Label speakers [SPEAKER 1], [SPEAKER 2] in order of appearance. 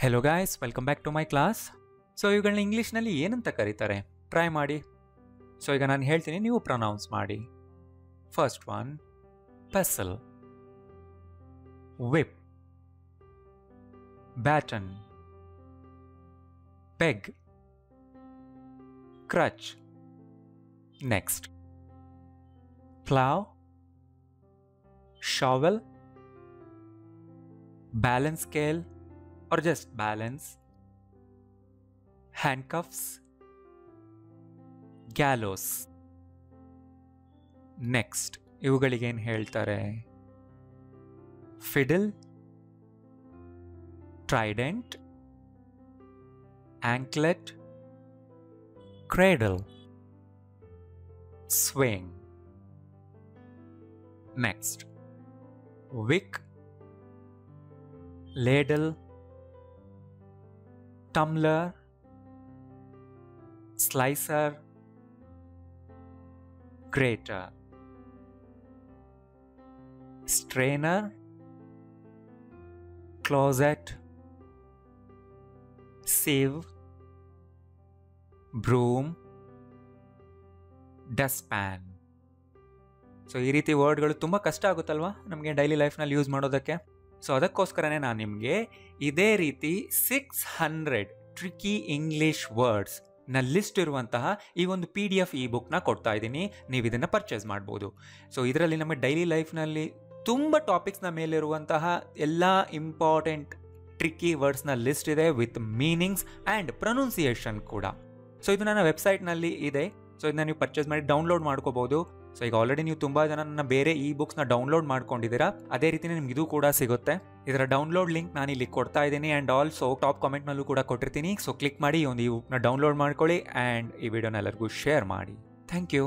[SPEAKER 1] Hello guys, welcome back to my class. So ಇವುಗಳನ್ನ ಇಂಗ್ಲೀಷ್ನಲ್ಲಿ ಏನಂತ ಕರೀತಾರೆ ಟ್ರೈ ಮಾಡಿ. ಸೊ ಈಗ ನಾನು ಹೇಳ್ತೀನಿ, ನೀವು ಪ್ರೊನೌನ್ಸ್ ಮಾಡಿ. First one, pestle, whip, baton, peg, crutch. Next, plough, shovel, balance scale or just balance, handcuffs, gallows. Next, ಇವುಗಳಿಗೇನು ಹೇಳ್ತಾರೆ? fiddle, trident, anklet, cradle, swing. Next, wick, ladle, tumbler, slicer, grater, strainer, closet, sieve, broom, dustpan. So ಈ ರೀತಿ ವರ್ಡ್ಗಳು ತುಂಬ ಕಷ್ಟ ಆಗುತ್ತಲ್ವಾ ನಮಗೆ daily ಲೈಫ್ನಲ್ಲಿ use ಮಾಡೋದಕ್ಕೆ. So ಅದಕ್ಕೋಸ್ಕರನೇ ನಾನು ನಿಮಗೆ ಇದೇ ರೀತಿ 600 ಟ್ರಿಕಿ ಇಂಗ್ಲಿಷ್ ವರ್ಡ್ಸ್ ನ ಲಿಸ್ಟ್ ಇರುವಂತಹ ಈ ಒಂದು PDF ಇ ಬುಕ್ನ ಕೊಡ್ತಾ ಇದ್ದೀನಿ. ನೀವು ಇದನ್ನು ಪರ್ಚೇಸ್ ಮಾಡ್ಬೋದು. ಸೊ ಇದರಲ್ಲಿ ನಮ್ಮ ಡೈಲಿ ಲೈಫ್ನಲ್ಲಿ ತುಂಬ ಟಾಪಿಕ್ಸ್ನ ಮೇಲಿರುವಂತಹ ಎಲ್ಲ ಇಂಪಾರ್ಟೆಂಟ್ ಟ್ರಿಕ್ಕಿ ವರ್ಡ್ಸ್ನ ಲಿಸ್ಟ್ ಇದೆ ವಿತ್ ಮೀನಿಂಗ್ಸ್ ಆ್ಯಂಡ್ ಪ್ರೊನೌನ್ಸಿಯೇಷನ್ ಕೂಡ. ಸೊ ಇದು ನನ್ನ ವೆಬ್ಸೈಟ್ನಲ್ಲಿ ಇದೆ. ಸೊ ಇದನ್ನ ನೀವು ಪರ್ಚೇಸ್ ಮಾಡಿ ಡೌನ್ಲೋಡ್ ಮಾಡ್ಕೋಬಹುದು. ಸೊ ಈಗ ಆಲ್ರೆಡಿ ನೀವು ತುಂಬ ಜನ ನನ್ನ ಬೇರೆ ಇ ಬುಕ್ಸ್ನ ಡೌನ್ಲೋಡ್ ಮಾಡ್ಕೊಂಡಿದ್ದೀರಾ. ಅದೇ ರೀತಿ ನಿಮ್ಗೆ ಇದು ಕೂಡ ಸಿಗುತ್ತೆ. ಇದರ ಡೌನ್ಲೋಡ್ ಲಿಂಕ್ ನಾನು ಇಲ್ಲಿ ಕೊಡ್ತಾ ಇದ್ದೀನಿ ಆ್ಯಂಡ್ ಆಲ್ಸೋ ಟಾಪ್ ಕಾಮೆಂಟ್ನಲ್ಲೂ ಕೂಡ ಕೊಟ್ಟಿರ್ತೀನಿ. ಸೊ ಕ್ಲಿಕ್ ಮಾಡಿ ಈ ಒಂದು ಇ ಬುಕ್ನ ಡೌನ್ಲೋಡ್ ಮಾಡ್ಕೊಳ್ಳಿ ಆ್ಯಂಡ್ ಈ ವಿಡಿಯೋನ ಎಲ್ಲರಿಗೂ ಶೇರ್ ಮಾಡಿ. Thank you.